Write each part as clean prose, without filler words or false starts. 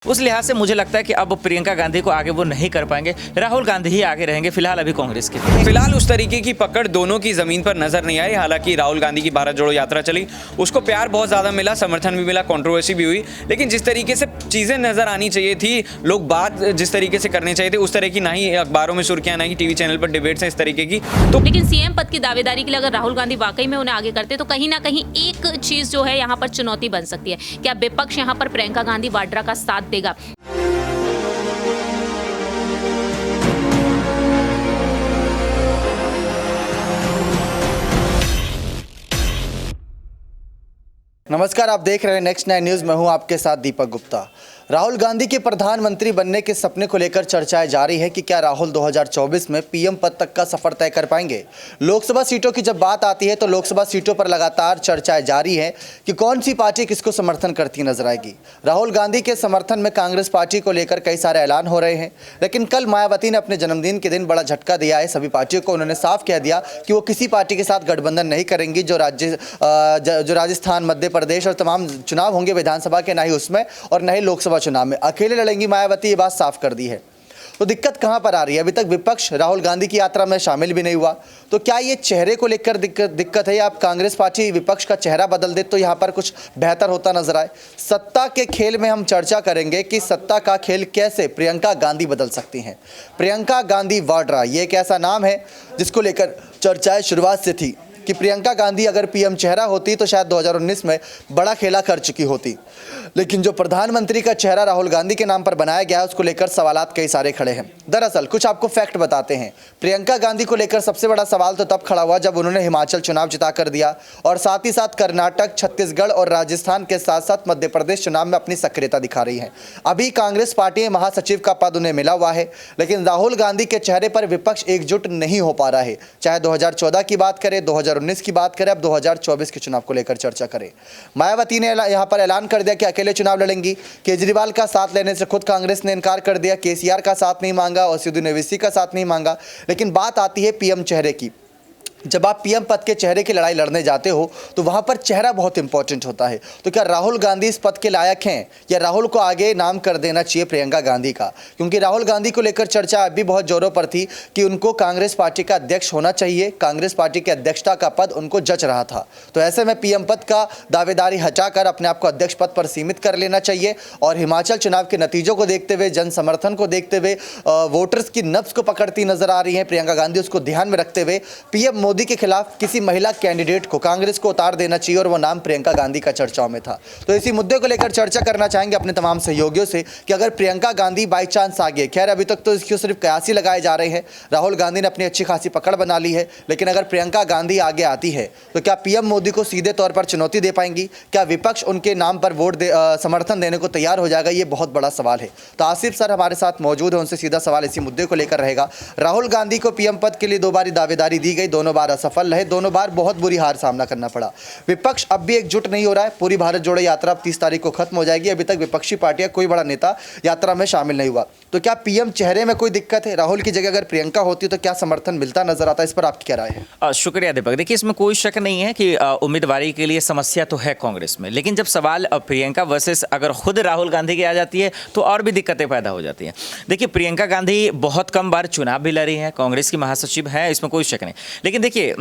उस लिहाज से मुझे लगता है कि अब प्रियंका गांधी को आगे वो नहीं कर पाएंगे, राहुल गांधी ही आगे रहेंगे फिलहाल अभी कांग्रेस के। फिलहाल उस तरीके की पकड़ दोनों की जमीन पर नजर नहीं आई। हालांकि राहुल गांधी की भारत जोड़ो यात्रा चली, उसको प्यार बहुत ज़्यादा मिला, समर्थन भी मिला, कंट्रोवर्सी भी हुई, लेकिन जिस तरीके से चीज़ें नजर आनी चाहिए थी, लोग बात जिस तरीके से करनी चाहिए थी उस तरह की ना ही अखबारों में सुर्खियां, ना ही टीवी चैनल पर डिबेट्स हैं इस तरीके की। तो लेकिन सीएम पद की दावेदारी के लिए अगर राहुल गांधी वाकई में उन्हें आगे करते तो कहीं ना कहीं एक चीज जो है यहाँ पर चुनौती बन सकती है। क्या विपक्ष यहाँ पर प्रियंका गांधी वाड्रा का साथ देगा? नमस्कार, आप देख रहे हैं नेक्स्ट 9 न्यूज़। मैं हूं आपके साथ दीपक गुप्ता। राहुल गांधी के प्रधानमंत्री बनने के सपने को लेकर चर्चाएं जारी है कि क्या राहुल 2024 में पीएम पद तक का सफर तय कर पाएंगे। लोकसभा सीटों की जब बात आती है तो लोकसभा सीटों पर लगातार चर्चाएं जारी है कि कौन सी पार्टी किसको समर्थन करती नजर आएगी। राहुल गांधी के समर्थन में कांग्रेस पार्टी को लेकर कई सारे ऐलान हो रहे हैं, लेकिन कल मायावती ने अपने जन्मदिन के दिन बड़ा झटका दिया है सभी पार्टियों को। उन्होंने साफ कह दिया कि वो किसी पार्टी के साथ गठबंधन नहीं करेंगी। जो राजस्थान, मध्य प्रदेश और तमाम चुनाव होंगे विधानसभा के, ना ही उसमें और न ही लोकसभा चुनाव में अकेले लड़ेंगी मायावती, ये बात साफ कर दी है। तो दिक्कत कहां पर आ रही है? अभी तक विपक्ष राहुल गांधी की यात्रा में शामिल भी नहीं हुआ, तो क्या ये चेहरे को लेकर दिक्कत है या आप कांग्रेस पार्टी विपक्ष का चेहरा बदल दे तो यहां पर कुछ बेहतर होता नजर आए? सत्ता के खेल में हम चर्चा करेंगे कि सत्ता का खेल कैसे प्रियंका गांधी बदल सकती हैं। प्रियंका गांधी वाड्रा ये एक ऐसा नाम है जिसको लेकर चर्चाएं शुरुआत से थी कि प्रियंका गांधी अगर पीएम चेहरा होती तो शायद 2019 में बड़ा खेला कर चुकी होती, लेकिन जो प्रधानमंत्री का चेहरा राहुल गांधी के नाम पर बनाया गया है उसको लेकर सवालात कई सारे खड़े हैं। दरअसल कुछ आपको फैक्ट बताते हैं। प्रियंका गांधी को लेकर सबसे बड़ा सवाल तो तब खड़ा हुआ जब उन्होंने हिमाचल चुनाव जिता कर दिया और साथ ही साथ कर्नाटक, छत्तीसगढ़ और राजस्थान के साथ साथ मध्य प्रदेश चुनाव में अपनी सक्रियता दिखा रही है। अभी कांग्रेस पार्टी में महासचिव का पद उन्हें मिला हुआ है, लेकिन राहुल गांधी के चेहरे पर विपक्ष एकजुट नहीं हो पा रहा है। चाहे 2014 की बात करें, 2019 की बात करें, अब 2024 के चुनाव को लेकर चर्चा करें। मायावती ने यहां पर ऐलान कर दिया कि अकेले चुनाव लड़ेंगी। केजरीवाल का साथ लेने से खुद कांग्रेस ने इनकार कर दिया। केसीआर का साथ नहीं मांगा और सिद्धू ओवैसी का साथ नहीं मांगा। लेकिन बात आती है पीएम चेहरे की। जब आप पीएम पद के चेहरे की लड़ाई लड़ने जाते हो तो वहां पर चेहरा बहुत इंपॉर्टेंट होता है। तो क्या राहुल गांधी इस पद के लायक हैं या राहुल को आगे नाम कर देना चाहिए प्रियंका गांधी का? क्योंकि राहुल गांधी को लेकर चर्चा अभी बहुत जोरों पर थी कि उनको कांग्रेस पार्टी का अध्यक्ष होना चाहिए, कांग्रेस पार्टी की अध्यक्षता का पद उनको जच रहा था। तो ऐसे में पीएम पद का दावेदारी हटाकर अपने आप को अध्यक्ष पद पर सीमित कर लेना चाहिए और हिमाचल चुनाव के नतीजों को देखते हुए, जन समर्थन को देखते हुए, वोटर्स की नब्ज को पकड़ती नजर आ रही है प्रियंका गांधी। उसको ध्यान में रखते हुए पीएम मोदी के खिलाफ किसी महिला कैंडिडेट को कांग्रेस को उतार देना चाहिए और वो नाम प्रियंका गांधी का चर्चाओं में था। तो इसी मुद्दे को लेकर चर्चा करना चाहेंगे अपने तमाम सहयोगियों से कि अगर प्रियंका गांधी बाई चांस आ गए, खैर अभी तक तो इसकी सिर्फ कयास ही लगाए जा रहे हैं, राहुल गांधी ने अपनी अच्छी खासी पकड़ बना ली है, लेकिन अगर प्रियंका गांधी आगे आती है तो क्या पीएम मोदी को सीधे तौर पर चुनौती दे पाएंगी? क्या विपक्ष उनके नाम पर समर्थन देने को तैयार हो जाएगा? ये बहुत बड़ा सवाल है। तो आसिफ सर हमारे साथ मौजूद है, उनसे सीधा सवाल इसी मुद्दे को लेकर रहेगा। राहुल गांधी को पीएम पद के लिए 2 बार दावेदारी दी गई, दोनों बार असफल रहे, दोनों बार बहुत बुरी हार सामना करना पड़ा। विपक्ष अब भी एकजुट नहीं हो रहा है। पूरी भारत जोड़ो यात्रा अब 30 तारीख को खत्म हो जाएगी, अभी तक विपक्षी पार्टियां कोई बड़ा नेता यात्रा में शामिल नहीं हुआ। तो क्या पीएम चेहरे में कोई दिक्कत है? राहुल की जगह अगर प्रियंका होती तो क्या समर्थन मिलता नजर आता है? इस पर आपकी क्या राय है? शुक्रिया दीपक। देखिए, इसमें कोई शक नहीं है कि उम्मीदवारी के लिए समस्या तो है कांग्रेस में, लेकिन जब सवाल प्रियंका वर्सेस अगर खुद राहुल गांधी की आ जाती है तो और भी दिक्कतें पैदा हो जाती हैं। देखिए, प्रियंका गांधी बहुत कम बार चुनाव भी लड़ी है, कांग्रेस की महासचिव है, इसमें कोई शक नहीं। लेकिन देखिए,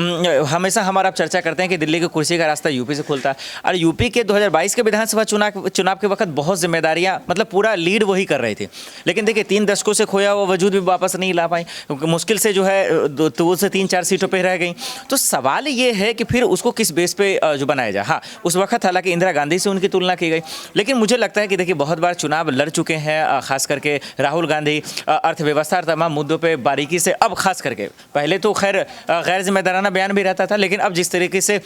हमेशा हमारा चर्चा करते हैं कि दिल्ली की कुर्सी का रास्ता यूपी से खुलता है, और यूपी के 2022 के विधानसभा चुनाव के वक्त बहुत जिम्मेदारियां, मतलब पूरा लीड वही कर रही थी। लेकिन देखिए, 3 दशकों से खोया हुआ वजूद भी वापस नहीं ला पाई, मुश्किल से जो है 2 से 3-4 सीटों पे रह गई। तो सवाल ये है कि फिर उसको किस बेस पे जो बनाया जाए। हाँ, उस वक्त हालांकि इंदिरा गांधी से उनकी तुलना की गई, लेकिन मुझे लगता है कि देखिए, बहुत बार चुनाव लड़ चुके हैं, खास करके राहुल गांधी अर्थव्यवस्था और तमाम मुद्दों पर बारीकी से। अब खास करके पहले तो खैर गैर जिम्मेदाराना बयान भी रहता था, लेकिन अब जिस तरीके से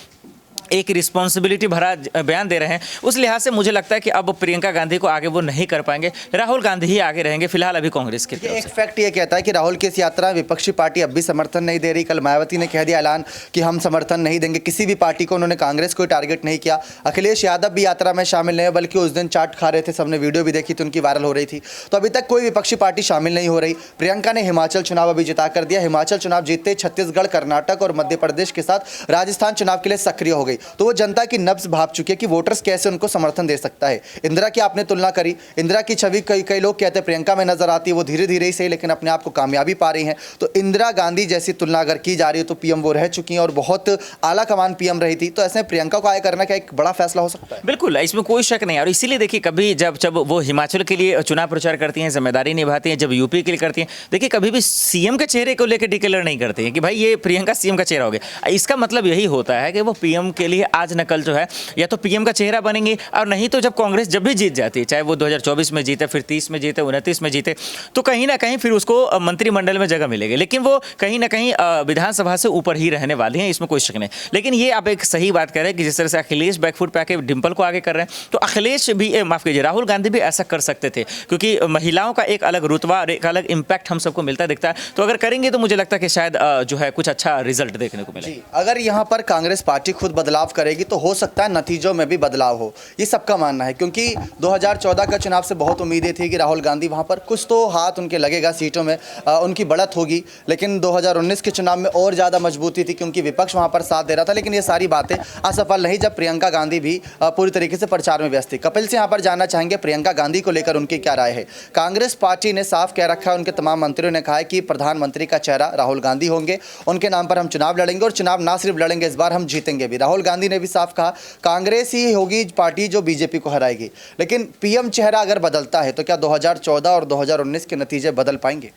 एक रिस्पॉन्सिबिलिटी भरा बयान दे रहे हैं, उस लिहाज से मुझे लगता है कि अब प्रियंका गांधी को आगे वो नहीं कर पाएंगे, राहुल गांधी ही आगे रहेंगे फिलहाल अभी कांग्रेस के। एक फैक्ट ये कहता है कि राहुल की इस यात्रा में विपक्षी पार्टी अब भी समर्थन नहीं दे रही। कल मायावती ने कह दिया ऐलान कि हम समर्थन नहीं देंगे किसी भी पार्टी को। उन्होंने कांग्रेस को टारगेट नहीं किया। अखिलेश यादव भी यात्रा में शामिल नहीं है, बल्कि उस दिन चाट खा रहे थे, सबने वीडियो भी देखी तो उनकी वायरल हो रही थी। तो अभी तक कोई विपक्षी पार्टी शामिल नहीं हो रही। प्रियंका ने हिमाचल चुनाव अभी जिता कर दिया। हिमाचल चुनाव जीतते छत्तीसगढ़, कर्नाटक और मध्य प्रदेश के साथ राजस्थान चुनाव के लिए सक्रिय हो गई। तो वो जनता की नब्ज भाप चुकी है कि वोटर्स कैसे उनको समर्थन दे सकता है। इंदिरा की आपने तुलना करी, इंदिरा की छवि कई लोग कहते हैं प्रियंका में नजर आती है, वो धीरे धीरे ही सही लेकिन अपने आप को कामयाबी पा रही हैं। तो इंदिरा गांधी जैसी तुलना अगर की जा रही है तो पीएम वो रह चुकी हैं और बहुत आला कमान पीएम रही थी, तो ऐसे में प्रियंका को आगे करना क्या एक बड़ा फैसला हो सकता है? बिल्कुल, इसमें कोई शक नहीं। और इसीलिए देखिए, कभी जब वो हिमाचल के लिए चुनाव प्रचार करती हैं, जिम्मेदारी निभाती हैं, जब यूपी के लिए करती हैं, देखिए कभी भी सीएम के चेहरे को लेकर डिक्लेयर नहीं करती हैं कि भाई ये प्रियंका सीएम का चेहरा हो गया। इसका मतलब यही होता है कि वो पीएम के लिए आज न कल जो है या तो पीएम का चेहरा बनेंगे, और नहीं तो जब कांग्रेस जब भी जीत जाती है, चाहे वो 2024 में जीते, फिर 30 में जीते, 29 में जीते, तो कहीं ना कहीं फिर उसको मंत्रिमंडल में जगह मिलेगी। लेकिन वो कहीं ना कहीं विधानसभा से ऊपर ही रहने वाली हैं, इसमें कोई शक नहीं। लेकिन ये आप एक सही बात कह रहे हैं कि जिस तरह से अखिलेश बैकफुट पे आके डिंपल को आगे कर रहे हैं, तो अखिलेश भी माफ कीजिए, राहुल गांधी भी ऐसा कर सकते थे, क्योंकि महिलाओं का एक अलग रुतबा और एक अलग इम्पैक्ट हम सबको मिलता दिखता है। तो अगर करेंगे तो मुझे लगता है कि शायद जो है कुछ अच्छा रिजल्ट देखने को मिले। अगर यहाँ पर कांग्रेस पार्टी खुद बदलाव करेगी तो हो सकता है नतीजों में भी बदलाव हो, ये सबका मानना है। क्योंकि 2014 का चुनाव से बहुत उम्मीदें थी कि राहुल गांधी वहाँ पर कुछ तो हाथ उनके लगेगा, सीटों में उनकी बढ़त होगी। लेकिन 2019 के चुनाव में और ज़्यादा मजबूती थी क्योंकि विपक्ष वहाँ पर साथ दे रहा था। लेकिन ये सारी बातें असफल नहीं जब प्रियंका गांधी भी पूरी तरीके से प्रचार में व्यस्त थी। कपिल से यहाँ पर जानना चाहेंगे प्रियंका गांधी को लेकर उनकी क्या राय है। कांग्रेस पार्टी ने साफ कह रखा है, उनके तमाम मंत्रियों ने कहा है कि प्रधानमंत्री का चेहरा राहुल गांधी होंगे, उनके नाम पर हम चुनाव लड़ेंगे और चुनाव ना सिर्फ लड़ेंगे, इस बार हम जीतेंगे भी। राहुल गांधी ने भी साफ कहा कांग्रेस ही होगी पार्टी जो बीजेपी को हराएगी। लेकिन पीएम चेहरा अगर बदलता है तो क्या 2014 और 2019 के नतीजे बदल पाएंगे?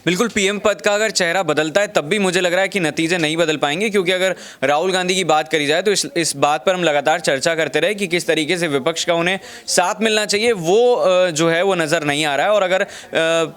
बिल्कुल, पीएम पद का अगर चेहरा बदलता है तब भी मुझे लग रहा है कि नतीजे नहीं बदल पाएंगे, क्योंकि अगर राहुल गांधी की बात करी जाए तो इस बात पर हम लगातार चर्चा करते रहे कि किस तरीके से विपक्ष का उन्हें साथ मिलना चाहिए, वो जो है वो नज़र नहीं आ रहा है। और अगर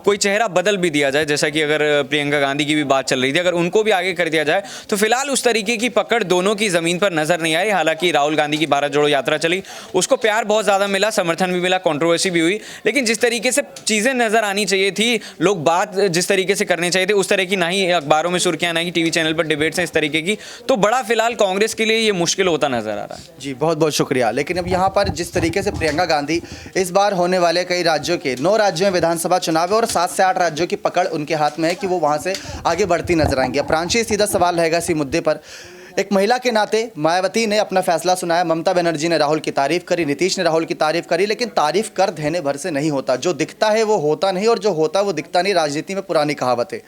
कोई चेहरा बदल भी दिया जाए, जैसा कि अगर प्रियंका गांधी की भी बात चल रही थी, अगर उनको भी आगे कर दिया जाए तो फिलहाल उस तरीके की पकड़ दोनों की ज़मीन पर नज़र नहीं आई। हालांकि राहुल गांधी की भारत जोड़ो यात्रा चली, उसको प्यार बहुत ज़्यादा मिला, समर्थन भी मिला, कंट्रोवर्सी भी हुई, लेकिन जिस तरीके से चीज़ें नज़र आनी चाहिए थी, लोग बात जिस तरीके से करने चाहिए थे उस तरह की ना ही अखबारों में सुर्खियां, ना ही टीवी चैनल पर डिबेट्स हैं इस तरीके की, तो बड़ा फिलहाल कांग्रेस के लिए ये मुश्किल होता नजर आ रहा है। जी बहुत बहुत शुक्रिया। लेकिन अब यहाँ पर जिस तरीके से प्रियंका गांधी इस बार होने वाले कई राज्यों के 9 राज्यों में विधानसभा चुनाव है और 7 से 8 राज्यों की पकड़ उनके हाथ में है कि वो वहाँ से आगे बढ़ती नजर आएंगी। अब प्रांशीय सीधा सवाल रहेगा इसी मुद्दे पर। एक महिला के नाते मायावती ने अपना फैसला सुनाया, ममता बनर्जी ने राहुल की तारीफ करी, नीतीश ने राहुल की तारीफ करी, लेकिन तारीफ कर देने भर से नहीं होता, जो दिखता है वो होता नहीं और जो होता है वो दिखता नहीं। राजनीति में पुरानी कहावत है।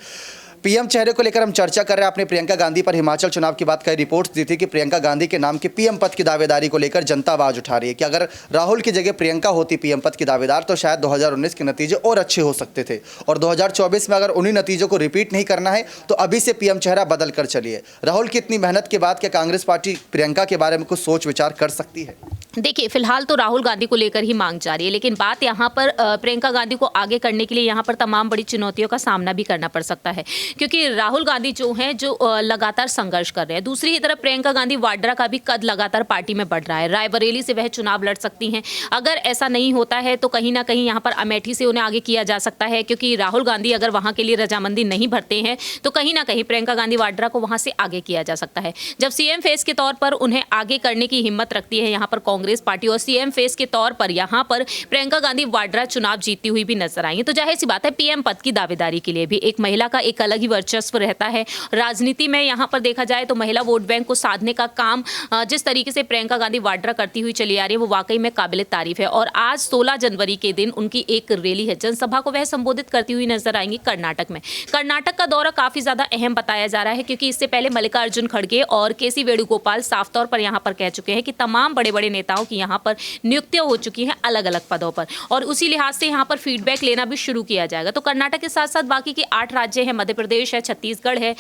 पीएम चेहरे को लेकर हम चर्चा कर रहे हैं। आपने प्रियंका गांधी पर हिमाचल चुनाव की बात कही, रिपोर्ट्स दी थी कि प्रियंका गांधी के नाम के पीएम पद की दावेदारी को लेकर जनता आवाज उठा रही है कि अगर राहुल की जगह प्रियंका होती पीएम पद की दावेदार तो शायद 2019 के नतीजे और अच्छे हो सकते थे, और 2024 में अगर उन्हीं नतीजों को रिपीट नहीं करना है तो अभी से पीएम चेहरा बदल कर चलिए। राहुल की इतनी मेहनत के बाद क्या कांग्रेस पार्टी प्रियंका के बारे में कुछ सोच विचार कर सकती है? देखिए, फिलहाल तो राहुल गांधी को लेकर ही मांग जारी है, लेकिन बात यहाँ पर प्रियंका गांधी को आगे करने के लिए यहाँ पर तमाम बड़ी चुनौतियों का सामना भी करना पड़ सकता है, क्योंकि राहुल गांधी जो हैं जो लगातार संघर्ष कर रहे हैं। दूसरी ही तरफ प्रियंका गांधी वाड्रा का भी कद लगातार पार्टी में बढ़ रहा है। रायबरेली से वह चुनाव लड़ सकती हैं। अगर ऐसा नहीं होता है तो कहीं ना कहीं यहाँ पर अमेठी से उन्हें आगे किया जा सकता है, क्योंकि राहुल गांधी अगर वहाँ के लिए रजामंदी नहीं भरते हैं तो कहीं ना कहीं प्रियंका गांधी वाड्रा को वहाँ से आगे किया जा सकता है। जब सीएम फेस के तौर पर उन्हें आगे करने की हिम्मत रखती है यहाँ पर कांग्रेस पार्टी, और सीएम फेस के तौर पर यहाँ पर प्रियंका गांधी वाड्रा चुनाव जीतती हुई भी नजर आई, तो जाहिर सी बात है पीएम पद की दावेदारी के लिए भी एक महिला का एक अलग ही वर्चस्व रहता है। राजनीति में यहाँ पर देखा जाए तो महिला वोट बैंक को साधने का काम जिस तरीके से प्रियंका गांधी वाड्रा करती हुई चली आ रही है वो वाकई में काबिले तारीफ है। और आज 16 जनवरी के दिन उनकी एक रैली है, जनसभा को वह संबोधित करती हुई नजर आएंगी कर्नाटक में। कर्नाटक का दौरा काफी ज्यादा अहम बताया जा रहा है, क्योंकि इससे पहले मल्लिकार्जुन खड़गे और केसी वेणुगोपाल साफ तौर पर यहाँ पर कह चुके हैं कि तमाम बड़े बड़े नेताओं की यहाँ पर नियुक्तियां हो चुकी हैं अलग अलग पदों पर, और उसी लिहाज से यहाँ पर फीडबैक लेना भी शुरू किया जाएगा। तो कर्नाटक के साथ साथ बाकी के 8 राज्य हैं, मध्य प्रदेश है, छत्तीसगढ़ है,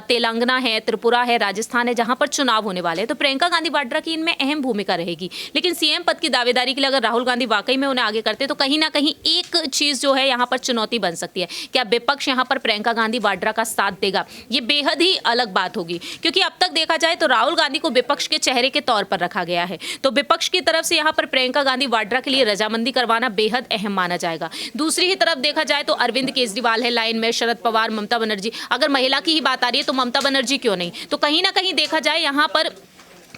तेलंगाना है, त्रिपुरा है, राजस्थान है, जहां पर चुनाव होने वाले हैं। तो प्रियंका गांधी वाड्रा की इनमें अहम भूमिका रहेगी। लेकिन सीएम पद की दावेदारी के लिए अगर राहुल गांधी वाकई में उन्हें आगे करते तो कहीं ना कहीं एक चीज जो है यहाँ पर चुनौती बन सकती है। क्या विपक्ष यहाँ पर प्रियंका गांधी वाड्रा का साथ देगा? ये बेहद ही अलग बात होगी, क्योंकि अब तक देखा जाए तो राहुल गांधी को विपक्ष के चेहरे के तौर पर रखा गया है। तो विपक्ष की तरफ से यहाँ पर प्रियंका गांधी वाड्रा के लिए रजामंदी करवाना बेहद अहम माना जाएगा। दूसरी ही तरफ देखा जाए तो अरविंद केजरीवाल है लाइन में, शरद पवार, ममता बनर्जी। अगर महिला की ही बात आ रही है तो ममता बनर्जी क्यों नहीं? तो कहीं ना कहीं देखा जाए यहाँ पर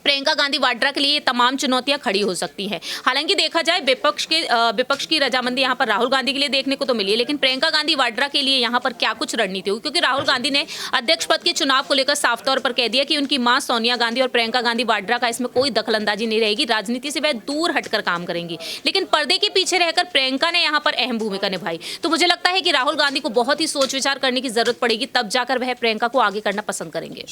प्रियंका गांधी वाड्रा के लिए ये तमाम चुनौतियां खड़ी हो सकती हैं। हालांकि देखा जाए विपक्ष की रजामंदी यहाँ पर राहुल गांधी के लिए देखने को तो मिली है, लेकिन प्रियंका गांधी वाड्रा के लिए यहाँ पर क्या कुछ रणनीति हुई, क्योंकि राहुल गांधी ने अध्यक्ष पद के चुनाव को लेकर साफ तौर पर कह दिया कि उनकी मां सोनिया गांधी और प्रियंका गांधी वाड्रा का इसमें कोई दखलंदाजी नहीं रहेगी, राजनीति से वह दूर हटकर काम करेंगी। लेकिन पर्दे के पीछे रहकर प्रियंका ने यहाँ पर अहम भूमिका निभाई। तो मुझे लगता है कि राहुल गांधी को बहुत ही सोच विचार करने की जरूरत पड़ेगी, तब जाकर वह प्रियंका को आगे करना पसंद करेंगे।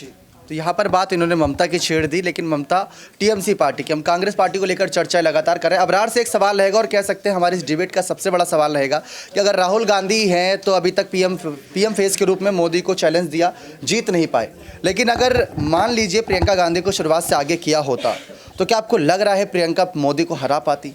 तो यहाँ पर बात इन्होंने ममता की छेड़ दी, लेकिन ममता टीएमसी पार्टी की, हम कांग्रेस पार्टी को लेकर चर्चाएं लगातार कर रहे हैं। अबरार से एक सवाल रहेगा और कह सकते हैं हमारी इस डिबेट का सबसे बड़ा सवाल रहेगा कि अगर राहुल गांधी हैं तो अभी तक पीएम फेस के रूप में मोदी को चैलेंज दिया, जीत नहीं पाए, लेकिन अगर मान लीजिए प्रियंका गांधी को शुरुआत से आगे किया होता तो क्या आपको लग रहा है प्रियंका मोदी को हरा पाती?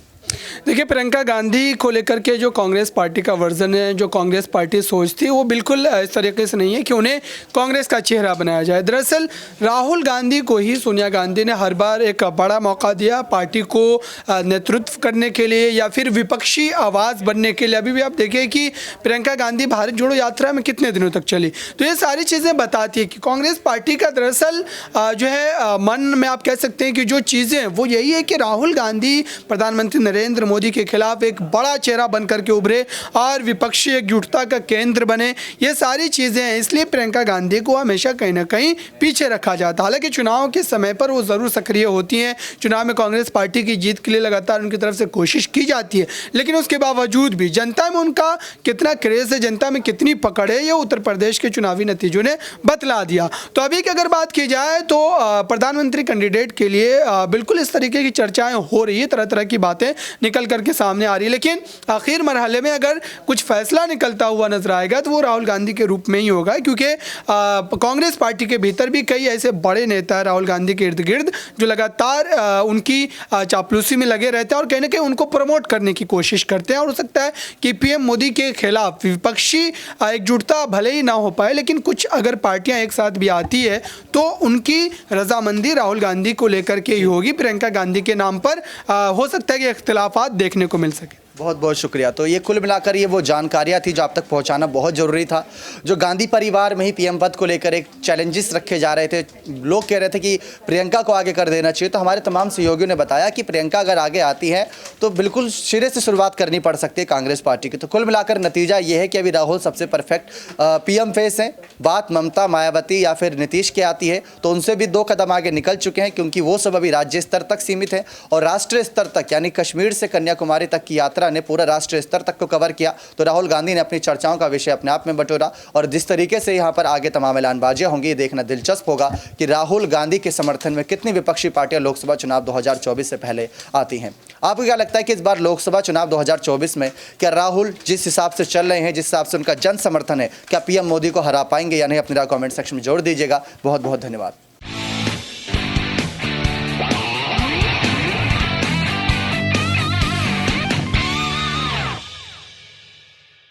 देखिए, प्रियंका गांधी को लेकर के जो कांग्रेस पार्टी का वर्जन है, जो कांग्रेस पार्टी सोचती है, वो बिल्कुल इस तरीके से नहीं है कि उन्हें कांग्रेस का चेहरा बनाया जाए। दरअसल राहुल गांधी को ही सोनिया गांधी ने हर बार एक बड़ा मौका दिया पार्टी को नेतृत्व करने के लिए या फिर विपक्षी आवाज़ बनने के लिए। अभी भी आप देखिए कि प्रियंका गांधी भारत जोड़ो यात्रा में कितने दिनों तक चली। तो ये सारी चीज़ें बताती है कि कांग्रेस पार्टी का दरअसल जो है मन में आप कह सकते हैं कि जो चीज़ें वो यही है कि राहुल गांधी प्रधानमंत्री नरेंद्र मोदी के खिलाफ एक बड़ा चेहरा बनकर के उभरे और विपक्षी एकजुटता का केंद्र बने। ये सारी चीज़ें हैं, इसलिए प्रियंका गांधी को हमेशा कहीं ना कहीं पीछे रखा जाता। हालांकि चुनाव के समय पर वो ज़रूर सक्रिय होती हैं, चुनाव में कांग्रेस पार्टी की जीत के लिए लगातार उनकी तरफ से कोशिश की जाती है, लेकिन उसके बावजूद भी जनता में उनका कितना क्रेज़ है, जनता में कितनी पकड़ है, ये उत्तर प्रदेश के चुनावी नतीजों ने बतला दिया। तो अभी की अगर बात की जाए तो प्रधानमंत्री कैंडिडेट के लिए बिल्कुल इस तरीके की चर्चाएं हो रही है, तरह तरह की बातें निकल करके सामने आ रही है, लेकिन आखिर मरहले में अगर कुछ फैसला निकलता हुआ नजर आएगा तो वो राहुल गांधी के रूप में ही होगा, क्योंकि कांग्रेस पार्टी के भीतर भी कई ऐसे बड़े नेता राहुल गांधी के इर्द गिर्द जो लगातार उनकी चापलूसी में लगे रहते हैं और कहीं ना कहीं उनको प्रमोट करने की कोशिश करते हैं। और हो सकता है कि पीएम मोदी के खिलाफ विपक्षी एकजुटता भले ही ना हो पाए, लेकिन कुछ अगर पार्टियां एक साथ भी आती है तो उनकी रजामंदी राहुल गांधी को लेकर के ही होगी। प्रियंका गांधी के नाम पर हो सकता है कि इख्तिलाफात देखने को मिल सके। बहुत बहुत शुक्रिया। तो ये कुल मिलाकर ये वो जानकारियाँ थी जो आप तक पहुंचाना बहुत ज़रूरी था। जो गांधी परिवार में ही पीएम पद को लेकर एक चैलेंजेस रखे जा रहे थे, लोग कह रहे थे कि प्रियंका को आगे कर देना चाहिए, तो हमारे तमाम सहयोगियों ने बताया कि प्रियंका अगर आगे आती है तो बिल्कुल सिरे से शुरुआत करनी पड़ सकती है कांग्रेस पार्टी की। तो कुल मिलाकर नतीजा ये है कि अभी राहुल सबसे परफेक्ट पीएम फेस हैं। बात ममता, मायावती या फिर नीतीश की आती है तो उनसे भी 2 कदम आगे निकल चुके हैं, क्योंकि वो सब अभी राज्य स्तर तक सीमित है और राष्ट्रीय स्तर तक यानी कश्मीर से कन्याकुमारी तक की यात्रा ने पूरा राष्ट्रीय स्तर तक को कवर किया। तो राहुल गांधी ने अपनी चर्चाओं का विषय अपने आप में बटोरा और जिस तरीके से यहाँ पर आगे तमाम ऐलानबाजियां होंगी, ये देखना दिलचस्प होगा कि राहुल गांधी के समर्थन में कितनी विपक्षी पार्टियां लोकसभा चुनाव 2024 से पहले आती हैं। आपको क्या लगता है कि इस बार लोकसभा चुनाव 2024 में क्या राहुल जिस हिसाब से चल रहे हैं, जिस हिसाब से उनका जन समर्थन है, क्या पीएम मोदी को हरा पाएंगे या नहीं? अपनी राय कमेंट सेक्शन में जोड़ दीजिएगा। बहुत बहुत धन्यवाद।